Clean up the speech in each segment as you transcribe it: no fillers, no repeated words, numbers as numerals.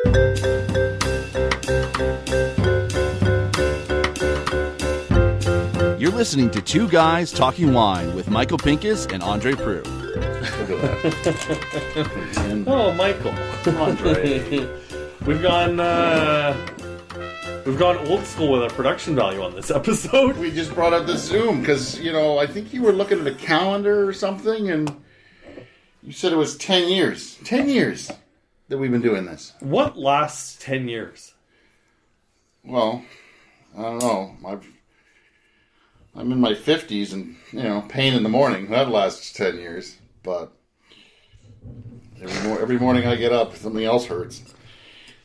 You're listening to Two Guys Talking Wine with Michael Pinkus and André Prue. Oh, Michael. André. We've gone old school with our production value on this episode. We just brought up the Zoom because, I think you were looking at a calendar or something, and you said it was 10 years. 10 years that we've been doing this. What lasts 10 years? Well, I don't know. I'm in my 50s and, pain in the morning. That lasts 10 years. But every morning I get up, something else hurts.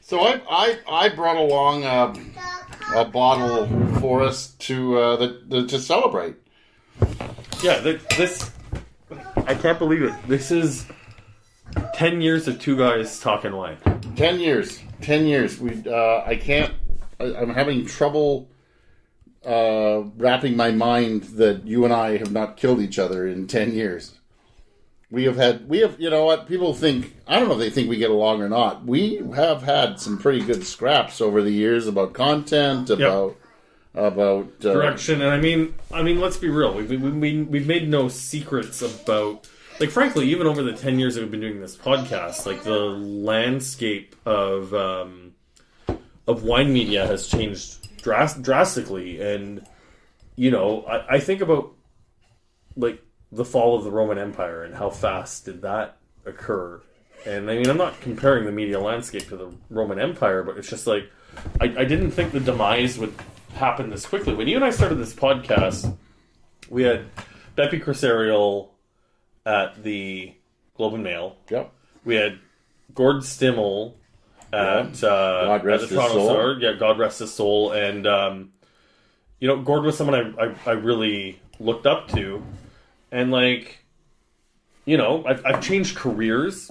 So I brought along a bottle for us to celebrate. Yeah, this I can't believe it. This is 10 years of Two Guys Talking Wine. 10 years. 10 years. I'm having trouble wrapping my mind that you and I have not killed each other in 10 years. We have, people think, I don't know if they think we get along or not. We have had some pretty good scraps over the years about content, about direction. And I mean, let's be real. We've made no secrets about, frankly, even over the 10 years that we've been doing this podcast, the landscape of wine media has changed drastically. And, I think about, the fall of the Roman Empire and how fast did that occur. And I'm not comparing the media landscape to the Roman Empire, but it's just I didn't think the demise would happen this quickly. When you and I started this podcast, we had Beppe Crisarial at the Globe and Mail. Yep. We had Gord Stimmel at the Toronto Star. Yeah, God rest his soul. And, Gord was someone I really looked up to. And, I've changed careers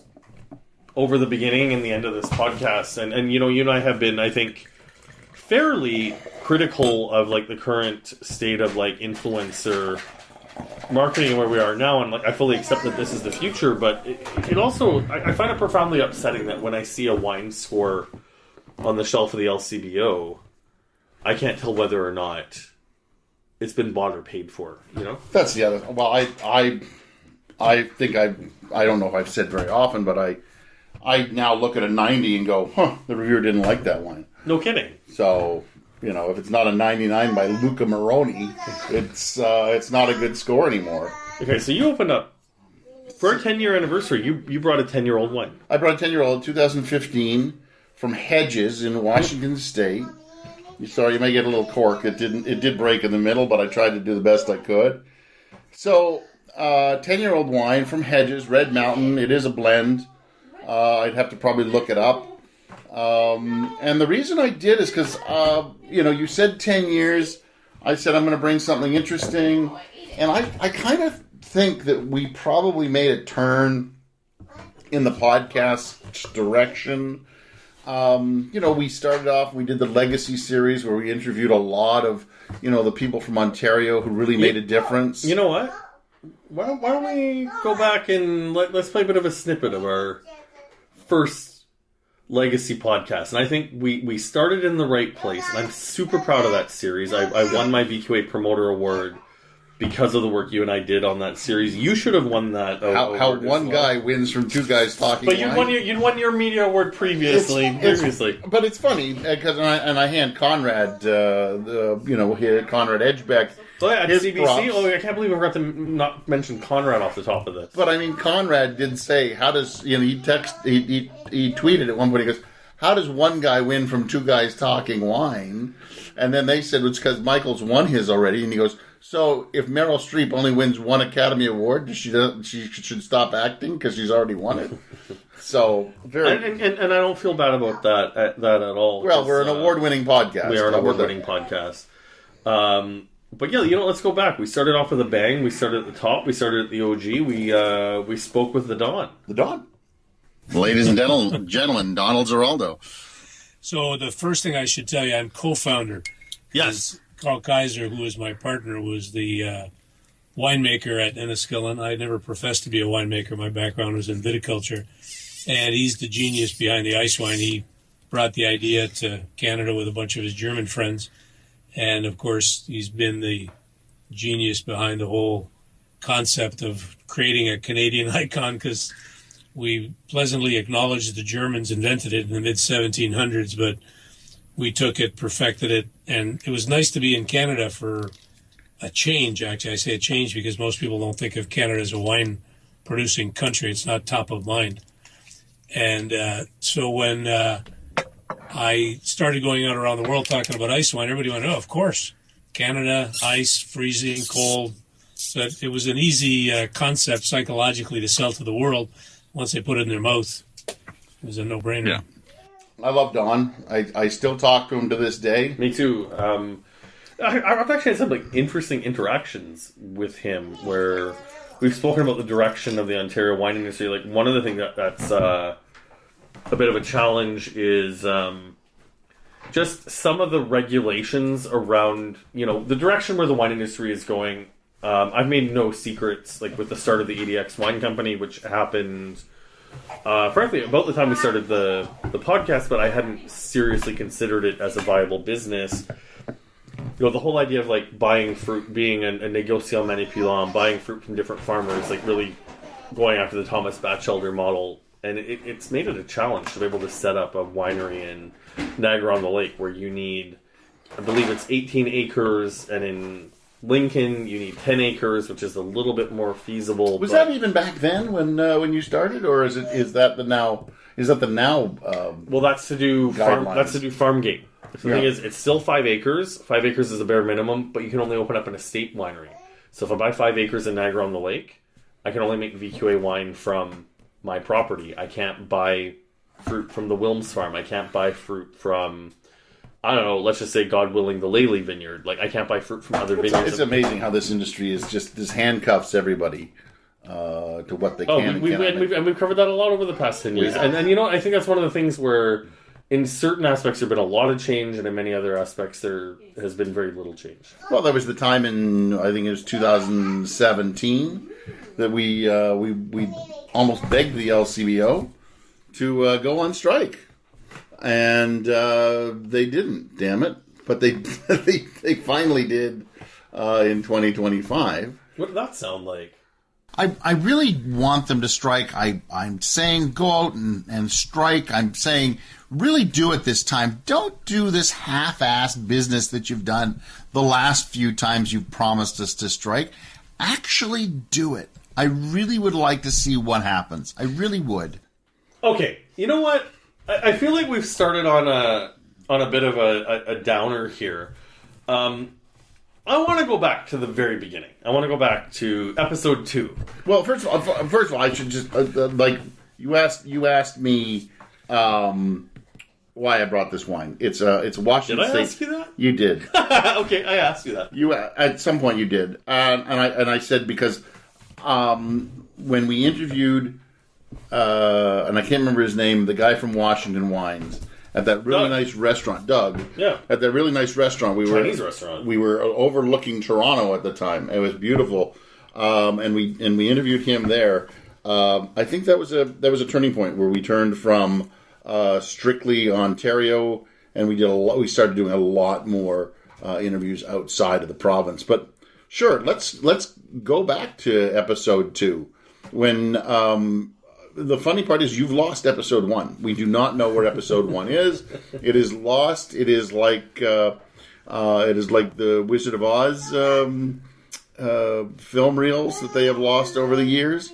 over the beginning and the end of this podcast. And you and I have been, I think, fairly critical of, the current state of, influencer marketing and where we are now. And, I fully accept that this is the future. But it also, I find it profoundly upsetting that when I see a wine score on the shelf of the LCBO, I can't tell whether or not it's been bought or paid for, That's the other. Well, I think I don't know if I've said very often, but I now look at a 90 and go, the reviewer didn't like that wine. No kidding. So, if it's not a 99 by Luca Moroni, it's not a good score anymore. Okay, so you opened up for a 10-year anniversary. You brought a 10-year-old wine. I brought a 10-year-old 2015 from Hedges in Washington State. Sorry, you may get a little cork. It did break in the middle, but I tried to do the best I could. So, 10-year-old wine from Hedges, Red Mountain. It is a blend. I'd have to probably look it up. And the reason I did is because, you said 10 years. I said I'm going to bring something interesting. And I kind of think that we probably made a turn in the podcast direction. We started off, we did the Legacy series where we interviewed a lot of, the people from Ontario who really made a difference. You know what? Why don't we go back and let's play a bit of a snippet of our first Legacy podcast. And I think we started in the right place. And I'm super proud of that series. I won my VQA Promoter Award because of the work you and I did on that series. You should have won that. How one guy wins from Two Guys Talking But wine. you'd won your media award previously. But it's funny because I hand Conrad, Conrad Edgebeck. Oh yeah, at his CBC. props. Oh, I can't believe I forgot to not mention Conrad off the top of this. But Conrad did say, "How does he tweeted at one point? He goes, how does one guy win from Two Guys Talking Wine?" And then they said it's because Michael's won his already, and he goes, so if Meryl Streep only wins one Academy Award, she should stop acting because she's already won it. So and I don't feel bad about that at all. Well, we're an award-winning podcast. We are an award-winning podcast. But yeah, let's go back. We started off with a bang. We started at the top. We started at the OG. We spoke with the Don. The Don. Ladies and gentlemen, Donald Zeraldo. So the first thing I should tell you, I'm co-founder. Yes. Carl Kaiser, who is my partner, was the winemaker at Enniskillen. I never professed to be a winemaker. My background was in viticulture. And he's the genius behind the ice wine. He brought the idea to Canada with a bunch of his German friends. And, of course, he's been the genius behind the whole concept of creating a Canadian icon, because we pleasantly acknowledge that the Germans invented it in the mid-1700s, but we took it, perfected it, and it was nice to be in Canada for a change. Actually, I say a change because most people don't think of Canada as a wine-producing country. It's not top of mind. And so when I started going out around the world talking about ice wine, everybody went, oh, of course, Canada, ice, freezing, cold. So it was an easy concept psychologically to sell to the world. Once they put it in their mouth, it was a no-brainer. Yeah. I love Don. I still talk to him to this day. Me too. I've actually had some interesting interactions with him where we've spoken about the direction of the Ontario wine industry. Like, one of the things that's a bit of a challenge is just some of the regulations around, the direction where the wine industry is going. I've made no secrets, with the start of the ADX Wine Company, which happened, frankly, about the time we started the podcast, but I hadn't seriously considered it as a viable business. The whole idea of buying fruit, being a négociant manipulant, buying fruit from different farmers, really going after the Thomas Batchelder model, and it's made it a challenge to be able to set up a winery in Niagara-on-the-Lake where you need, I believe it's 18 acres, and in Lincoln you need 10 acres, which is a little bit more feasible. Was that even back then when you started, or is that the now? Well, that's to do farm gate. The thing is, it's still 5 acres. 5 acres is the bare minimum, but you can only open up an estate winery. So if I buy 5 acres in Niagara-on-the-Lake, I can only make VQA wine from my property. I can't buy fruit from the Wilms farm. I can't buy fruit from, I don't know, let's just say, God willing, the Lely vineyard. I can't buy fruit from other vineyards. It's amazing how this industry is just handcuffs everybody to what they can. We've covered that a lot over the past 10 years. And I think that's one of the things where, in certain aspects, there have been a lot of change, and in many other aspects, there has been very little change. Well, there was the time in, I think it was 2017, that we almost begged the LCBO to go on strike. And they didn't, damn it. But they finally did in 2025. What did that sound like? I really want them to strike. I'm saying go out and strike. I'm saying really do it this time. Don't do this half-assed business that you've done the last few times you've promised us to strike. Actually do it. I really would like to see what happens. I really would. Okay, you know what? I feel like we've started on a bit of a downer here. I want to go back to the very beginning. I want to go back to episode 2. Well, first of all, I should just you asked me why I brought this wine. It's Washington State. Did I ask you that? You did. Okay, I asked you that. You at some point you did, and I said because when we interviewed and I can't remember his name, the guy from Washington Wines. At that really nice restaurant, Doug. Yeah. At that really nice restaurant, Chinese restaurant. We were overlooking Toronto at the time. It was beautiful, and we interviewed him there. I think that was a turning point where we turned from strictly Ontario, and we started doing a lot more interviews outside of the province. But sure, let's go back to episode 2 when. The funny part is you've lost episode 1. We do not know where episode 1 is. It is lost. It is like the Wizard of Oz film reels that they have lost over the years,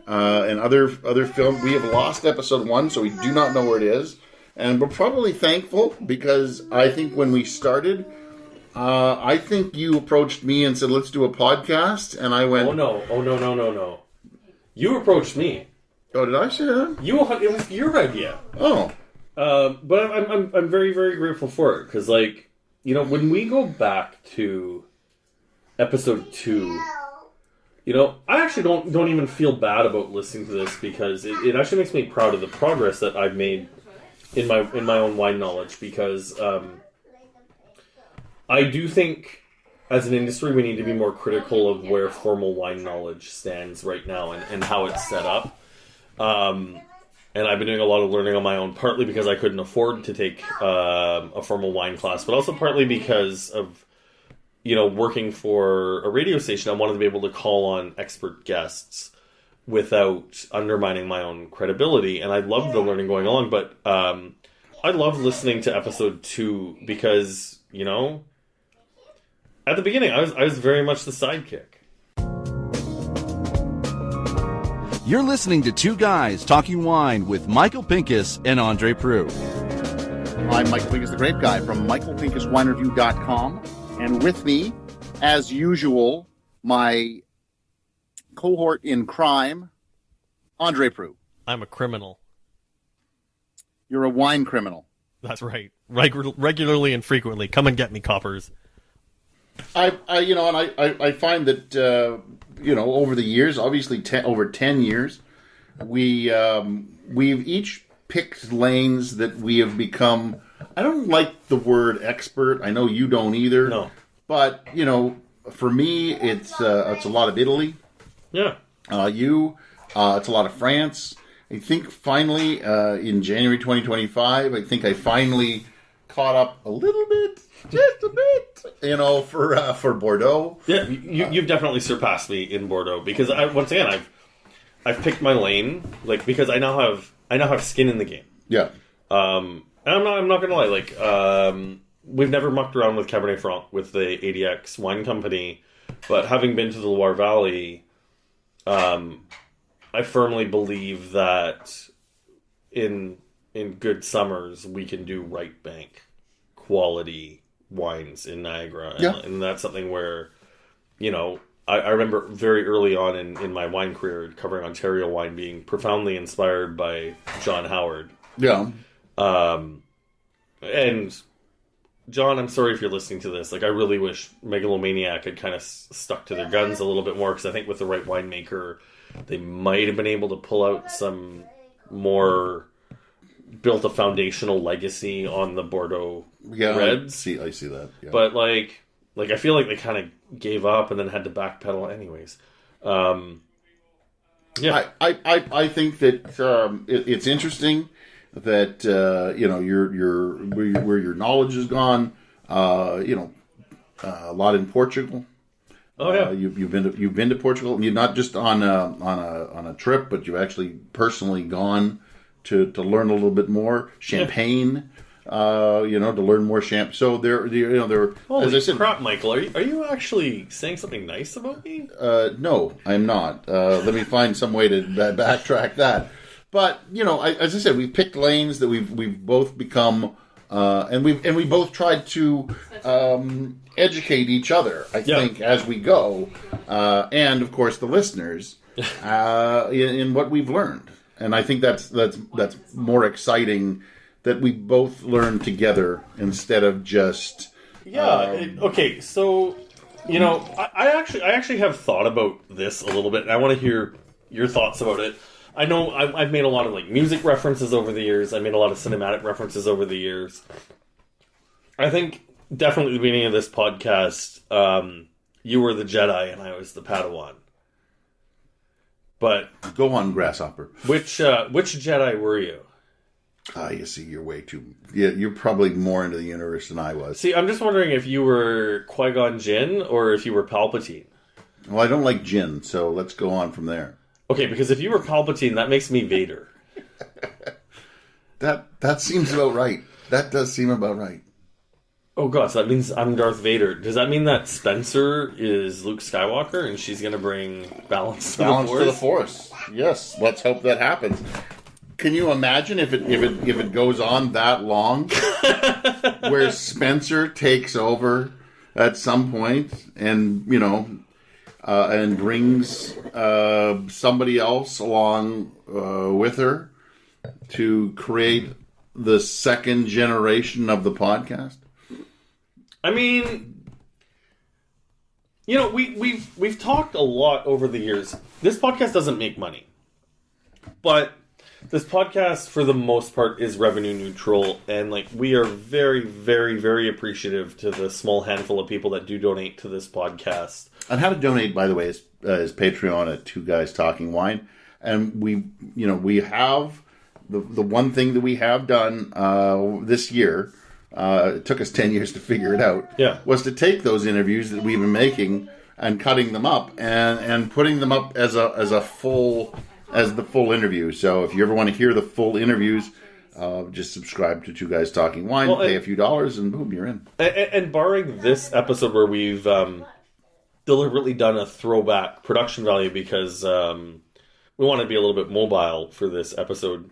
and other films. We have lost episode 1, so we do not know where it is, and we're probably thankful because I think when we started, I think you approached me and said, "Let's do a podcast," and I went, "Oh no! You approached me." Oh, did I say that? It was your idea. Oh. But I'm very, very grateful for it. Because, when we go back to episode 2, I actually don't even feel bad about listening to this because it actually makes me proud of the progress that I've made in my own wine knowledge. Because I do think, as an industry, we need to be more critical of where formal wine knowledge stands right now and how it's set up. And I've been doing a lot of learning on my own, partly because I couldn't afford to take a formal wine class, but also partly because of, working for a radio station. I wanted to be able to call on expert guests without undermining my own credibility. And I loved the learning going along, but I loved listening to episode 2 because, at the beginning, I was very much the sidekick. You're listening to Two Guys Talking Wine with Michael Pinkus and André Prue. I'm Michael Pinkus, the Grape Guy from michaelpinkiswinereview.com. And with me, as usual, my cohort in crime, André Prue. I'm a criminal. You're a wine criminal. That's right. Regularly and frequently. Come and get me, coppers. I find that over the years, obviously over 10 years, we've each picked lanes that we have become. I don't like the word expert. I know you don't either. No, but for me, it's a lot of Italy. Yeah. It's a lot of France. I think finally in January 2025, I finally caught up a little bit. Just a bit, for Bordeaux. Yeah, you've definitely surpassed me in Bordeaux because I've picked my lane, because I now have skin in the game. Yeah. And I'm not gonna lie, we've never mucked around with Cabernet Franc with the ADX wine company, but having been to the Loire Valley, I firmly believe that in good summers we can do right bank quality wines in Niagara, and that's something where, I remember very early on in my wine career covering Ontario wine being profoundly inspired by John Howard. Yeah. And John, I'm sorry if you're listening to this. I really wish Megalomaniac had kind of stuck to their guns a little bit more, because I think with the right winemaker, they might have been able to pull out some more, built a foundational legacy on the Bordeaux Reds. I see that. Yeah. But I feel like they kind of gave up and then had to backpedal anyways. Yeah. I think that it's interesting that where your knowledge has gone. A lot in Portugal. Oh yeah, you've been to Portugal, and you're not just on a trip, but you've actually personally gone to learn a little bit more Champagne. To learn more champagne. So they're Holy as I said, crap, Michael, are you actually saying something nice about me? No, I'm not. Let me find some way to backtrack that. But as I said, we've picked lanes that we've both become, and we both tried to educate each other. I think as we go, and of course the listeners in what we've learned. And I think that's more exciting, that we both learn together instead of just. Okay. So, I actually have thought about this a little bit, and I want to hear your thoughts about it. I know I've made a lot of music references over the years. I made a lot of cinematic references over the years. I think definitely at the beginning of this podcast, you were the Jedi and I was the Padawan. But go on, Grasshopper. Which Jedi were you? You see, you're way too. Yeah, you're probably more into the universe than I was. See, I'm just wondering if you were Qui-Gon Jinn or if you were Palpatine. Well, I don't like Jinn, so let's go on from there. Okay, because if you were Palpatine, that makes me Vader. That seems about right. That does seem about right. Oh god, so that means I'm Darth Vader. Does that mean that Spencer is Luke Skywalker and she's going to bring balance to the Force? Yes, let's hope that happens. Can you imagine if it goes on that long, where Spencer takes over at some point, and and brings somebody else along with her to create the second generation of the podcast? I mean, we've talked a lot over the years. This podcast doesn't make money, but this podcast, for the most part, is revenue neutral, and we are very, very, very appreciative to the small handful of people that do donate to this podcast. And how to donate, by the way, is Patreon at Two Guys Talking Wine, and we have the one thing that we have done this year, it took us 10 years to figure it out, was to take those interviews that we've been making and cutting them up and putting them up as the full interview. So if you ever want to hear the full interviews, just subscribe to Two Guys Talking Wine, pay a few dollars, and boom, you're in. And barring this episode where we've deliberately done a throwback production value because we want to be a little bit mobile for this episode,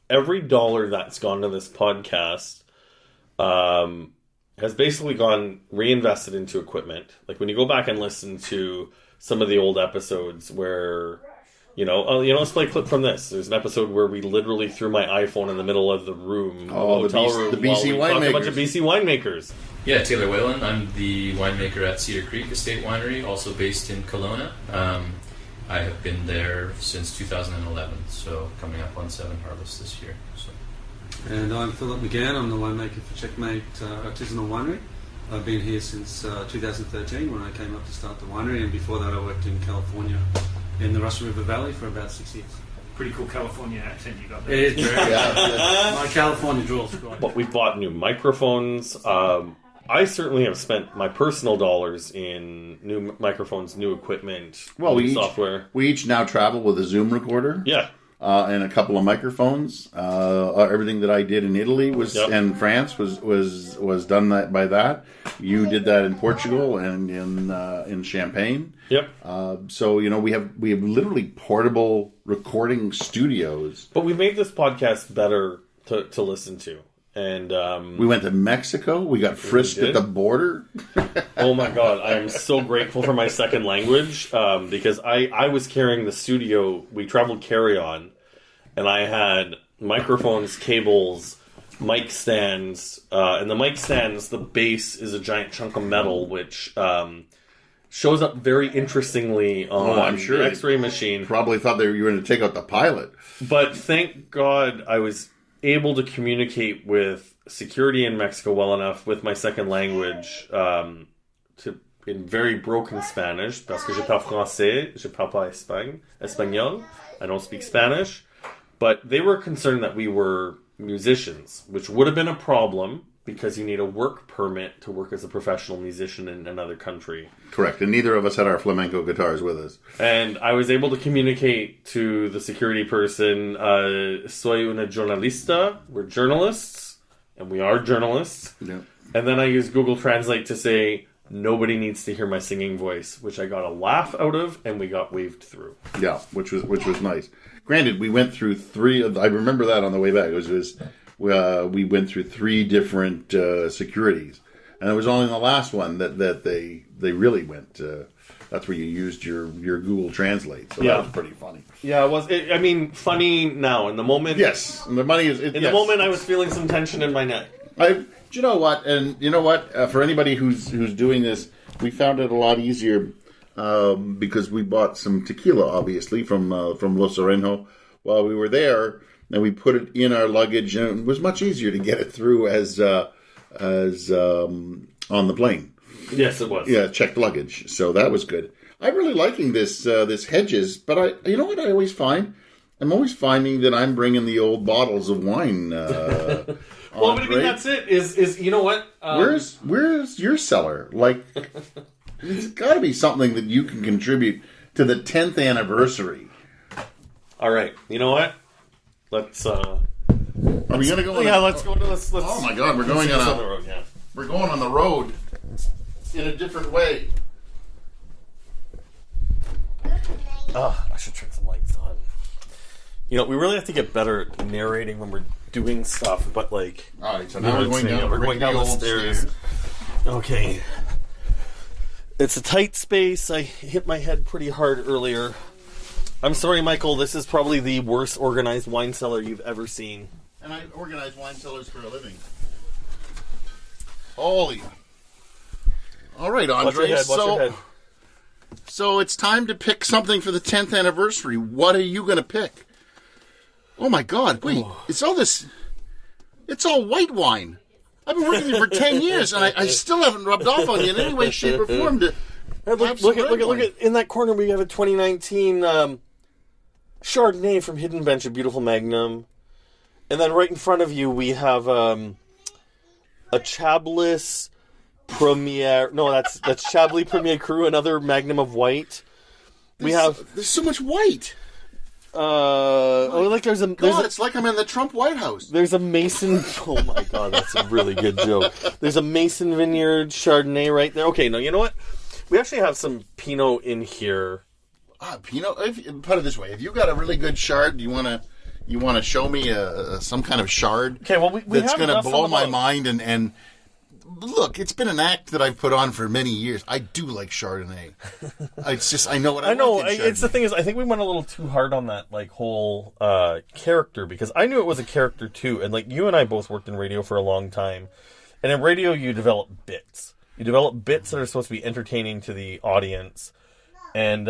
every dollar that's gone to this podcast has basically gone reinvested into equipment. Like when you go back and listen to some of the old episodes where, let's play a clip from this. There's an episode where we literally threw my iPhone in the middle of the room, the BC winemakers. A bunch of BC winemakers. Yeah, Taylor Whalen. I'm the winemaker at Cedar Creek Estate Winery, also based in Kelowna. I have been there since 2011, so coming up on 7 harvests this year. So. And I'm Philip McGann. I'm the winemaker for Checkmate Artisanal Winery. I've been here since 2013 when I came up to start the winery, and before that I worked in California in the Russell River Valley for about 6 years. Pretty cool California accent you got there. It is very my California drawl's great. But we bought new microphones. I certainly have spent my personal dollars in new microphones, new equipment, new software. We each now travel with a Zoom recorder. Yeah. And a couple of microphones. Everything that I did in Italy and France was done by that. You did that in Portugal and in Champagne. Yep. So we have literally portable recording studios. But we made this podcast better to listen to. And we went to Mexico. We got frisked at the border. Oh my God. I am so grateful for my second language because I was carrying the studio. We traveled carry-on, and I had microphones, cables, mic stands. And the mic stands, the base is a giant chunk of metal, which shows up very interestingly on the X-ray machine. Probably thought you were going to take out the pilot. But thank God I was able to communicate with security in Mexico well enough with my second language in very broken Spanish, parce que je parle français, je parle pas espagnol. I don't speak Spanish. But they were concerned that we were musicians, which would have been a problem because you need a work permit to work as a professional musician in another country. Correct, and neither of us had our flamenco guitars with us. And I was able to communicate to the security person, soy una jornalista, we're journalists, and we are journalists. Yeah. And then I used Google Translate to say, nobody needs to hear my singing voice, which I got a laugh out of, and we got waved through. Yeah, which was nice. Granted, we went through I remember that on the way back. We went through 3 different securities, and it was only in the last one that they really went. That's where you used your Google Translate. So that was pretty funny. Yeah, it was. Funny now. In the moment, yes. And the money is. The moment, I was feeling some tension in my neck. Do you know what? And you know what? For anybody who's doing this, we found it a lot easier because we bought some tequila, obviously from Los Orenjo while we were there. And we put it in our luggage, and it was much easier to get it through as on the plane. Yes, it was. Yeah, checked luggage, so that was good. I'm really liking this Hedges, but you know what I always find? I'm always finding that I'm bringing the old bottles of wine. Well, but I mean, that's it. Is you know what? Where's your cellar? Like, it's got to be something that you can contribute to the 10th anniversary. All right, you know what? Let's. Are we gonna go? Let's go. Let's. Oh my God, we're going on the road. Yeah, we're going on the road in a different way. I should turn some lights on. We really have to get better at narrating when we're doing stuff. But all right, so now we're going down the stairs. Okay, it's a tight space. I hit my head pretty hard earlier. I'm sorry, Michael. This is probably the worst organized wine cellar you've ever seen. And I organize wine cellars for a living. Holy. All right, André. Watch your head. So it's time to pick something for the 10th anniversary. What are you going to pick? Oh, my God. Wait. It's all white wine. I've been working here for 10 years, and I still haven't rubbed off on you in any way, shape, or form to... Look at in that corner we have a 2019 Chardonnay from Hidden Bench, a beautiful Magnum. And then right in front of you, we have a Chablis Premier. No, that's Chablis Premier Cru, another Magnum of white. There's so much white. It's like I'm in the Trump White House. There's a Mason. Oh my God, that's a really good joke. There's a Mason Vineyard Chardonnay right there. Okay, no, you know what? We actually have some Pinot in here. Pinot. Put it this way: if you got a really good Chard, you want to show me some kind of Chard. Okay, well, we that's going to blow my mind and. Look, it's been an act that I've put on for many years. I do like Chardonnay. It's just I know what I know. Like It's the thing is, I think we went a little too hard on that whole character, because I knew it was a character too, and you and I both worked in radio for a long time, and in radio you develop bits. You develop bits that are supposed to be entertaining to the audience, and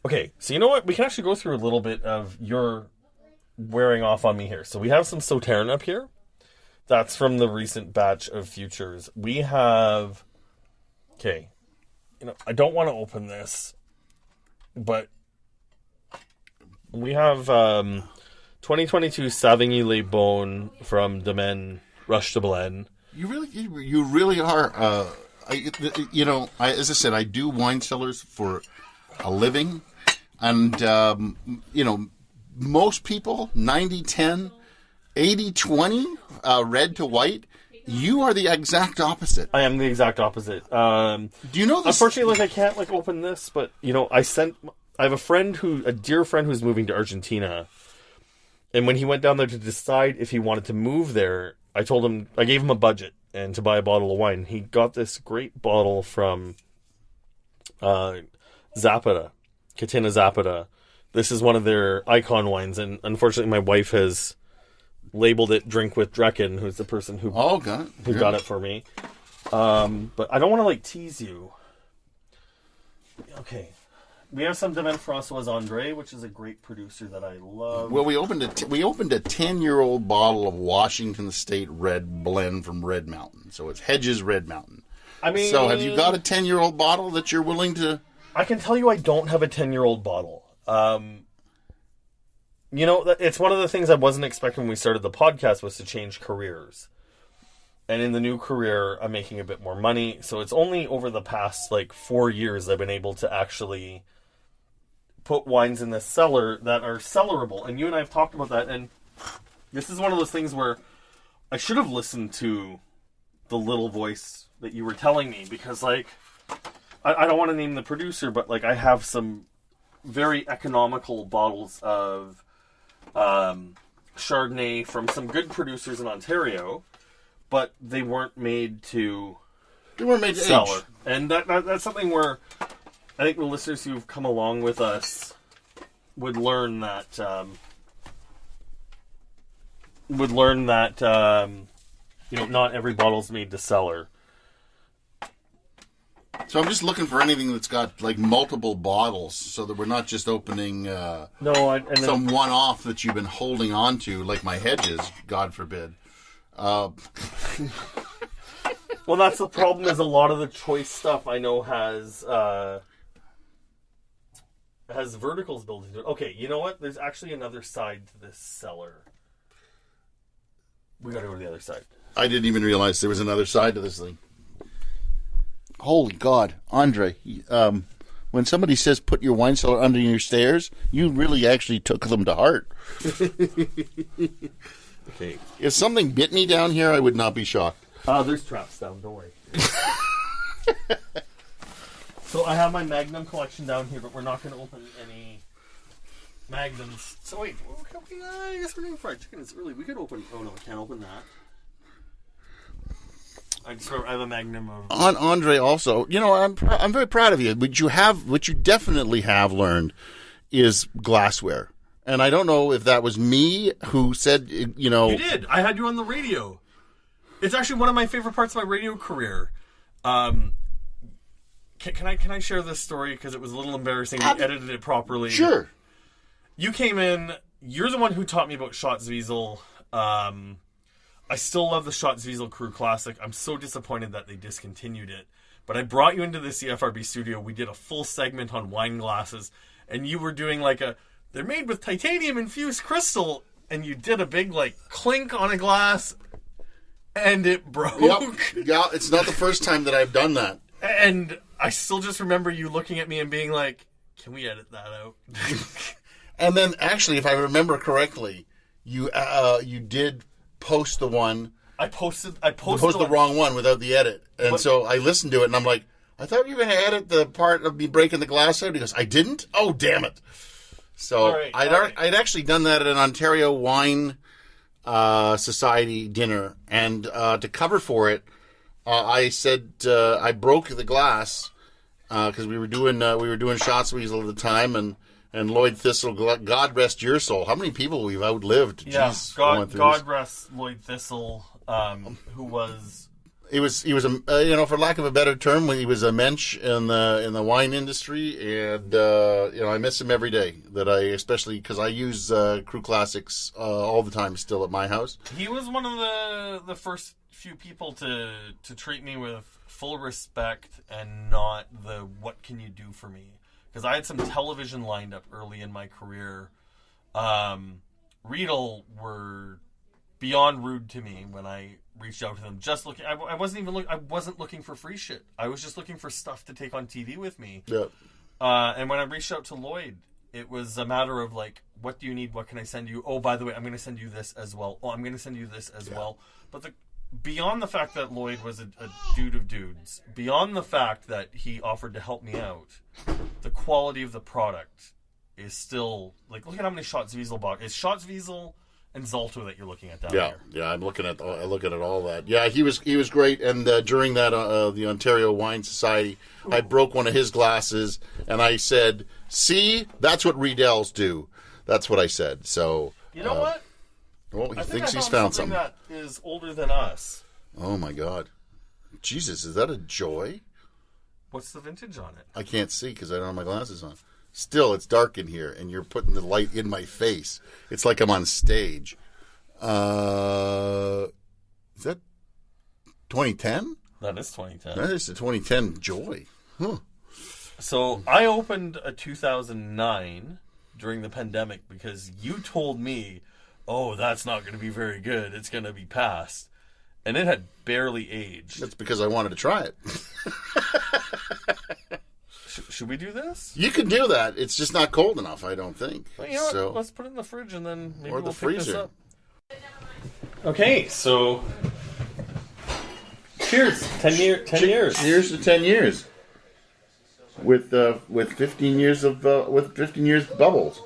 okay, so you know what? We can actually go through a little bit of your wearing off on me here. So we have some Sauterne up here. That's from the recent batch of Futures. We have... Okay. I don't want to open this, but we have 2022 Savigny Les Bonnes from Domaine Rush to Blend. You really are... as I said, I do wine cellars for a living, and, most people, 90-10... 80-20, red to white. You are the exact opposite. I am the exact opposite. Do you know this? Unfortunately, I can't open this, but I have a dear friend who's moving to Argentina, and when he went down there to decide if he wanted to move there, I gave him a budget and to buy a bottle of wine. He got this great bottle from Zapata, Catena Zapata. This is one of their icon wines, and unfortunately, my wife has labeled it Drink with Drekken, who's the person who got it for me. But I don't want to tease you. Okay. We have some Domaine François André, which is a great producer that I love. Well, we opened a 10-year-old bottle of Washington State Red Blend from Red Mountain. So it's Hedges Red Mountain. So have you got a 10-year-old bottle that you're willing to... I can tell you I don't have a 10-year-old bottle. It's one of the things I wasn't expecting when we started the podcast was to change careers. And in the new career, I'm making a bit more money. So it's only over the past 4 years I've been able to actually put wines in the cellar that are cellarable. And you and I have talked about that. And this is one of those things where I should have listened to the little voice that you were telling me. Because, I don't want to name the producer, but, I have some very economical bottles of Chardonnay from some good producers in Ontario, but they weren't made to cellar. Age. And that's something where I think the listeners who've come along with us would learn that not every bottle's made to cellar. So I'm just looking for anything that's got multiple bottles, so that we're not just opening some one-off that you've been holding on to, like my Hedges, God forbid. Well, that's the problem. Is a lot of the choice stuff I know has verticals built into it. Okay, you know what? There's actually another side to this cellar. We got to go to the other side. I didn't even realize there was another side to this thing. Holy God, Andre, when somebody says put your wine cellar under your stairs, you really actually took them to heart. Okay. If something bit me down here, I would not be shocked. There's traps down, don't worry. So I have my Magnum collection down here, but we're not going to open any Magnums. So wait, I guess we're doing fried chicken. It's early. We could open... Oh no, I can't open that. I have a Magnum of... On Andre also, I'm very proud of you. What you definitely have learned is glassware. And I don't know if that was me who said, You did. I had you on the radio. It's actually one of my favorite parts of my radio career. Can I share this story? Because it was a little embarrassing. We edited it properly. Sure. You came in. You're the one who taught me about Schottzwiesel. I still love the Schottzwiesel Crew Classic. I'm so disappointed that they discontinued it. But I brought you into the CFRB studio. We did a full segment on wine glasses. And you were doing the they're made with titanium infused crystal, and you did a big like clink on a glass, and it broke. Yep. Yeah, it's not the first time that I've done that. And I still just remember you looking at me and being like, "Can we edit that out?" And then, actually, if I remember correctly, you did post the one. I posted the wrong one without the edit, and so I listened to it, and I'm like, I thought you were going to edit the part of me breaking the glass out. He goes, I didn't? Oh, damn it. So I'd actually done that at an Ontario Wine Society dinner, and to cover for it, I said I broke the glass because we were doing Shots Weasel at the time, and Lloyd Thistle, God rest your soul. How many people we've outlived? Yeah, Jeez, God rest Lloyd Thistle, who was... He was for lack of a better term, he was a mensch in the wine industry, and I miss him every day. Especially because I use Crew Classics all the time still at my house. He was one of the first few people to treat me with full respect and not the "what can you do for me?" Because I had some television lined up early in my career. Riedel were beyond rude to me when I reached out to them. Just looking, I wasn't looking for free shit. I was just looking for stuff to take on TV with me. Yeah. And when I reached out to Lloyd, it was a matter of like, what do you need? What can I send you? Oh, by the way, I'm going to send you this as well. Oh, I'm going to send you this as well. But beyond the fact that Lloyd was a dude of dudes, beyond the fact that he offered to help me out, the quality of the product is still like, look at how many Shots Wiesel bought. It's Shots Wiesel and Zalto that you're looking at down there. Yeah, I look at all that. Yeah, he was great. And during that the Ontario Wine Society, I broke one of his glasses, and I said, "See, that's what Riedel's do." That's what I said. So you know what? Well, he thinks he's found something that is older than us. Oh my God, Jesus! Is that a Joy? What's the vintage on it? I can't see because I don't have my glasses on. Still, it's dark in here, and you're putting the light in my face. It's like I'm on stage. Is that 2010? That is 2010. That is the 2010 Joy. Huh. So I opened a 2009 during the pandemic because you told me, oh, that's not going to be very good. It's going to be past. And it had barely aged. That's because I wanted to try it. Should we do this? You can do that. It's just not cold enough, I don't think. Well, you know what? Let's put it in the fridge and then maybe we'll pick this up. Okay, so cheers. 10 years. Cheers to 10 years. With 15 years of bubbles.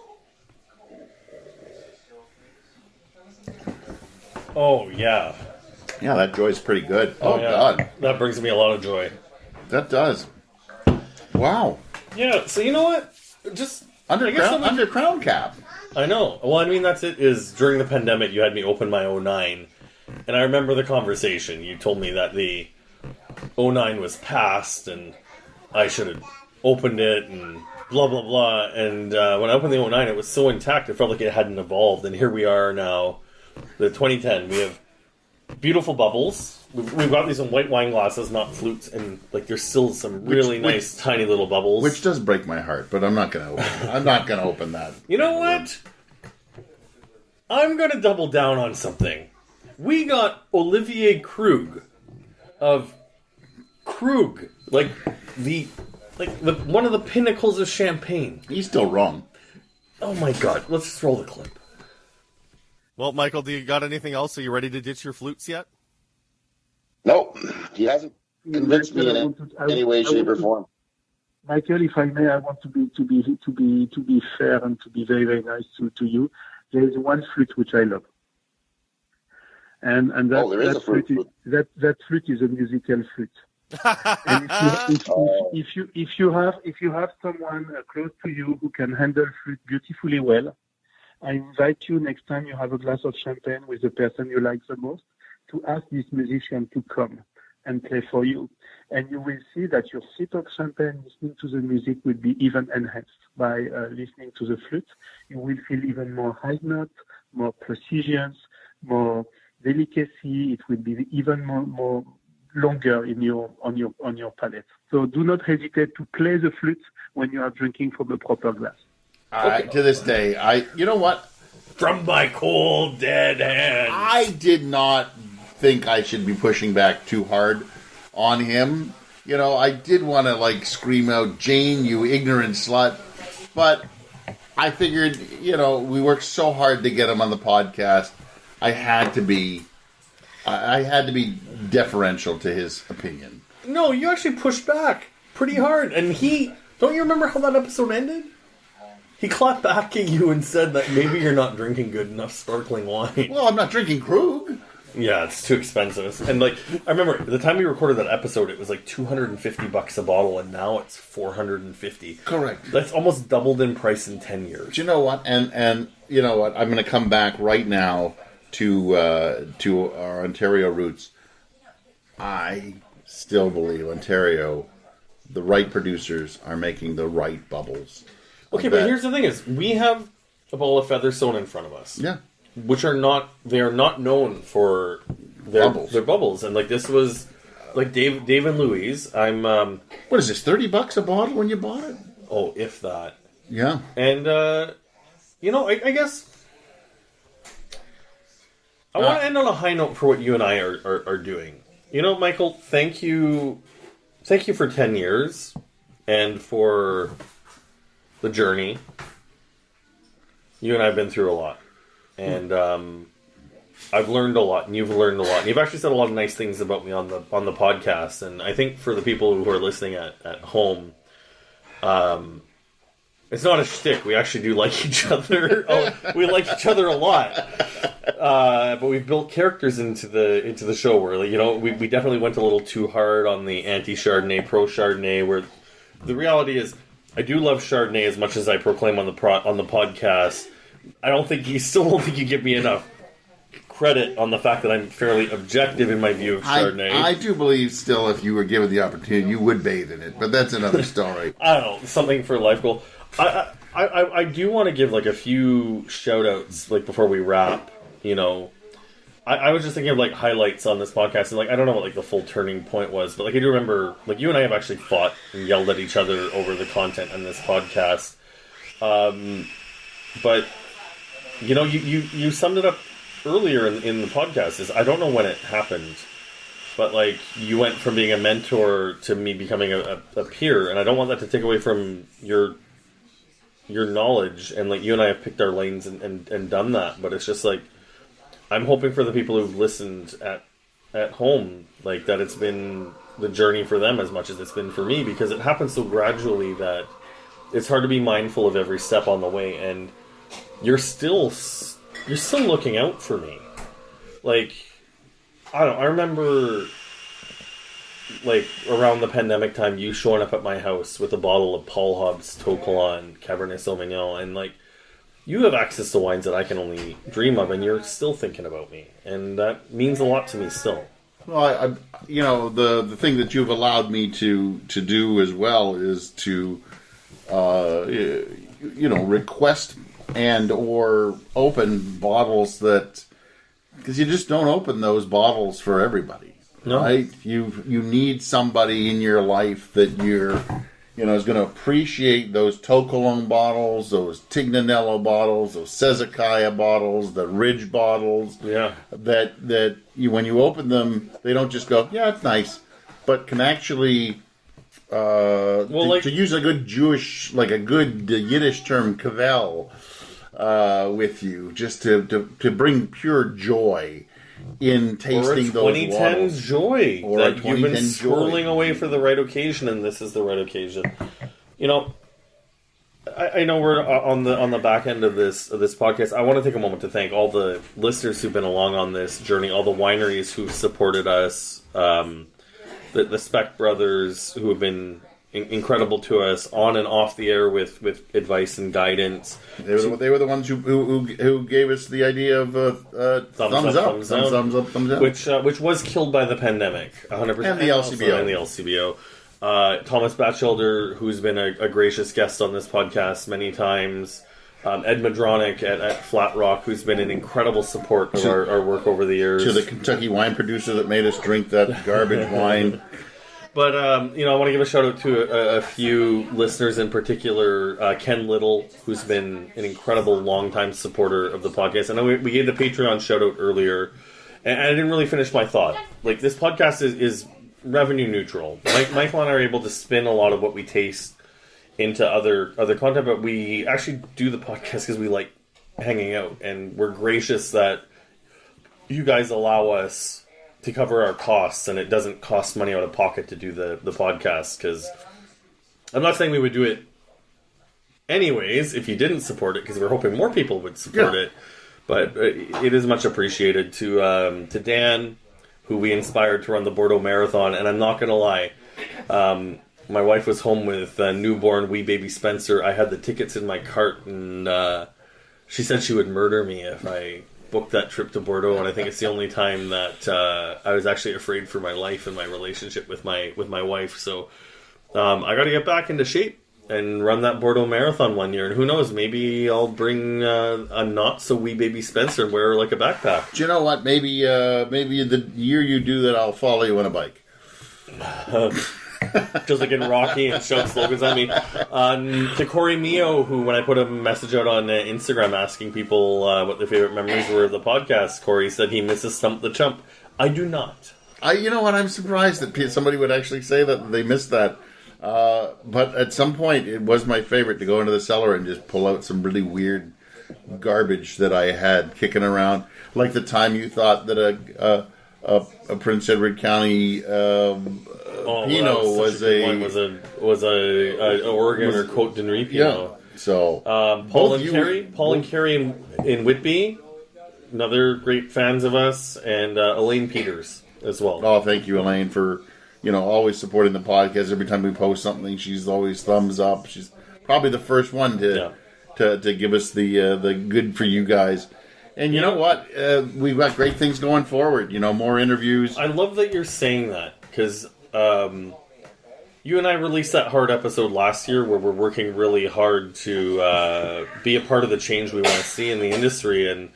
Oh yeah. Yeah, that Joy's pretty good. Oh yeah. God. That brings me a lot of joy. That does. Wow. Yeah, so you know what? Just under crown cap. I know. Well, I mean, that's it. Is during the pandemic, you had me open my 09, and I remember the conversation. You told me that the 09 was past, and I should have opened it, and blah blah blah. And when I opened the 09, it was so intact. It felt like it hadn't evolved. And here we are now, the 2010. We have beautiful bubbles. We've got these in white wine glasses, not flutes, and like there's still some really nice tiny little bubbles. Which does break my heart, but I'm not going to open it. I'm not going to open that. You know what? I'm going to double down on something. We got Olivier Krug of Krug, like one of the pinnacles of champagne. He's still wrong. Oh my God! Let's just roll the clip. Well, Michael, do you got anything else? Are you ready to ditch your flutes yet? No, he hasn't convinced me in any way, shape, or form. Michael, if I may, I want to be fair and to be very, very nice to you. There is one flute which I love, and that flute is a musical flute. And if you have someone close to you who can handle flute beautifully well, I invite you next time you have a glass of champagne with the person you like the most, to ask this musician to come and play for you. And you will see that your sip of champagne listening to the music will be even enhanced by listening to the flute. You will feel even more high note, more precision, more delicacy. It will be even more longer on your palate. So do not hesitate to play the flute when you are drinking from a proper glass. To this day, you know what? From my cold, dead hands. I did not think I should be pushing back too hard on him. You know, I did want to, like, scream out, Jane, you ignorant slut. But I figured, you know, we worked so hard to get him on the podcast. I had to be deferential to his opinion. No, you actually pushed back pretty hard. And don't you remember how that episode ended? He clapped back at you and said that maybe you're not drinking good enough sparkling wine. Well, I'm not drinking Krug. Yeah, it's too expensive. And, like, I remember the time we recorded that episode, it was like $250 a bottle, and now it's $450. Correct. That's almost doubled in price in 10 years. But you know what? And you know what? I'm going to come back right now to our Ontario roots. I still believe Ontario, the right producers are making the right bubbles. Okay, but here's the thing: is we have a ball of feather sewn in front of us. Yeah. Which are not known for their bubbles. And, like, this was, like, Dave and Louise, I'm, what is this, $30 a bottle when you bought it? Oh, if that. Yeah. And, you know, I guess, I want to end on a high note for what you and I are doing. You know, Michael, thank you for 10 years, and for the journey. You and I have been through a lot. And I've learned a lot, and you've learned a lot. And you've actually said a lot of nice things about me on the podcast. And I think for the people who are listening at home, it's not a shtick. We actually do like each other. We like each other a lot. But we've built characters into the show where, like, you know, we definitely went a little too hard on the anti-Chardonnay, pro-Chardonnay. Where the reality is, I do love Chardonnay as much as I proclaim on the podcast. I still don't think you give me enough credit on the fact that I'm fairly objective in my view of Chardonnay. I do believe still, if you were given the opportunity, you would bathe in it, but that's another story. I don't know, something for life goal. I do want to give, like, a few shout outs, like, before we wrap. You know, I was just thinking of, like, highlights on this podcast, and, like, I don't know what, like, the full turning point was, but, like, I do remember, like, you and I have actually fought and yelled at each other over the content on this podcast. But you know, you summed it up earlier in the podcast. Is I don't know when it happened, but, like, you went from being a mentor to me becoming a peer, and I don't want that to take away from your knowledge. And, like, you and I have picked our lanes and done that, but it's just like I'm hoping for the people who've listened at home, like, that it's been the journey for them as much as it's been for me, because it happens so gradually that it's hard to be mindful of every step on the way. And you're still looking out for me. Like, I don't know, I remember, like, around the pandemic time, you showing up at my house with a bottle of Paul Hobbs Toquelin Cabernet Sauvignon, and, like, you have access to wines that I can only dream of, and you're still thinking about me, and that means a lot to me still. Well, you know, the thing that you've allowed me to do as well is to, you know, request and or open bottles that, because you just don't open those bottles for everybody, right? You need somebody in your life that is going to appreciate those Toquelin bottles, those Tignanello bottles, those Sezekiah bottles, the Ridge bottles. Yeah. That when you open them, they don't just go, yeah, it's nice, but can actually, to use a good Jewish, like a good Yiddish term, kavel, with you, just to bring pure joy in tasting those bottles. Or a 2010 joy that you've been swirling away for the right occasion, and this is the right occasion. You know, I know we're on the back end of this podcast. I want to take a moment to thank all the listeners who've been along on this journey, all the wineries who've supported us, the Speck brothers who have been incredible to us on and off the air with advice and guidance. They were the ones who gave us the idea of thumbs up, thumbs down, which was killed by the pandemic, 100%, and the LCBO. Thomas Batchelder, who's been a gracious guest on this podcast many times. Ed Madronic at Flat Rock, who's been an incredible support of our work over the years. To the Kentucky wine producer that made us drink that garbage wine. But, I want to give a shout out to a few listeners in particular. Ken Little, who's been an incredible longtime supporter of the podcast. I know we gave the Patreon shout out earlier, and I didn't really finish my thought. Like, this podcast is revenue neutral. Michael and I are able to spin a lot of what we taste into other content, but we actually do the podcast because we like hanging out, and we're gracious that you guys allow us to cover our costs, and it doesn't cost money out of pocket to do the podcast, because I'm not saying we would do it anyways if you didn't support it, because we're hoping more people would support it, but it is much appreciated. To Dan, who we inspired to run the Bordeaux Marathon, and I'm not going to lie, my wife was home with newborn wee baby Spencer. I had the tickets in my cart, and she said she would murder me if I booked that trip to Bordeaux, and I think it's the only time that I was actually afraid for my life and my relationship with my wife. So I got to get back into shape and run that Bordeaux Marathon one year, and who knows, maybe I'll bring a not so wee baby Spencer and wear her like a backpack. Do you know what? Maybe the year you do that, I'll follow you on a bike. Just like in Rocky and shout slogans at me. To Corey Mio, who, when I put a message out on Instagram asking people what their favorite memories were of the podcast, Corey said he misses Stump the Chump. I do not. You know what? I'm surprised that somebody would actually say that they missed that. But at some point, it was my favorite to go into the cellar and just pull out some really weird garbage that I had kicking around. Like the time you thought that a Prince Edward County Pinot was a Oregon or Côte d'Henri Pinot. Yeah. So Paul and Carrie in Whitby, another great fans of us, and Elaine Peters as well. Oh, thank you, Elaine, for always supporting the podcast. Every time we post something, she's always thumbs up. She's probably the first one to give us the good for you guys. And you know what? We've got great things going forward. More interviews. I love that you're saying that, because you and I released that hard episode last year where we're working really hard to be a part of the change we want to see in the industry. And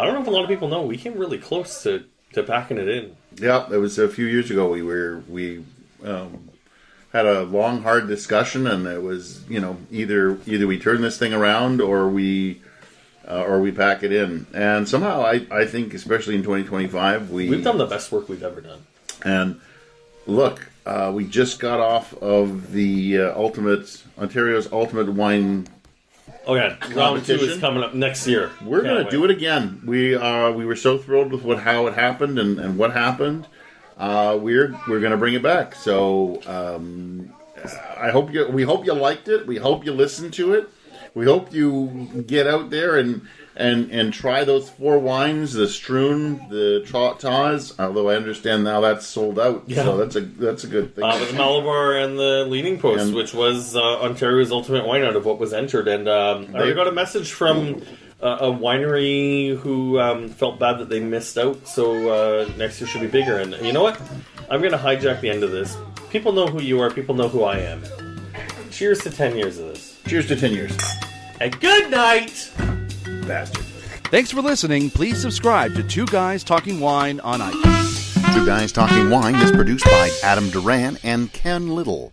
I don't know if a lot of people know, we came really close to packing it in. Yeah, it was a few years ago. We had a long, hard discussion, and it was either we turn this thing around or we pack it in. And somehow I think, especially in 2025, we've done the best work we've ever done. And look, we just got off of the Ontario's Ultimate Wine. Oh yeah, round 2 is coming up next year. We're going to do it again. We were so thrilled with how it happened and what happened. We're going to bring it back. So we hope you liked it. We hope you listened to it. We hope you get out there and try those 4 wines: the Stroon, the Taz. Although I understand now that's sold out, so that's a good thing. The Malabar and the Leaning Post, which was Ontario's ultimate wine out of what was entered, and I got a message from a winery who felt bad that they missed out. So next year should be bigger. And you know what? I'm going to hijack the end of this. People know who you are. People know who I am. Cheers to 10 years of this. Cheers to 10 years. And good night, bastard. Thanks for listening. Please subscribe to Two Guys Talking Wine on iTunes. Two Guys Talking Wine is produced by Adam Duran and Ken Little.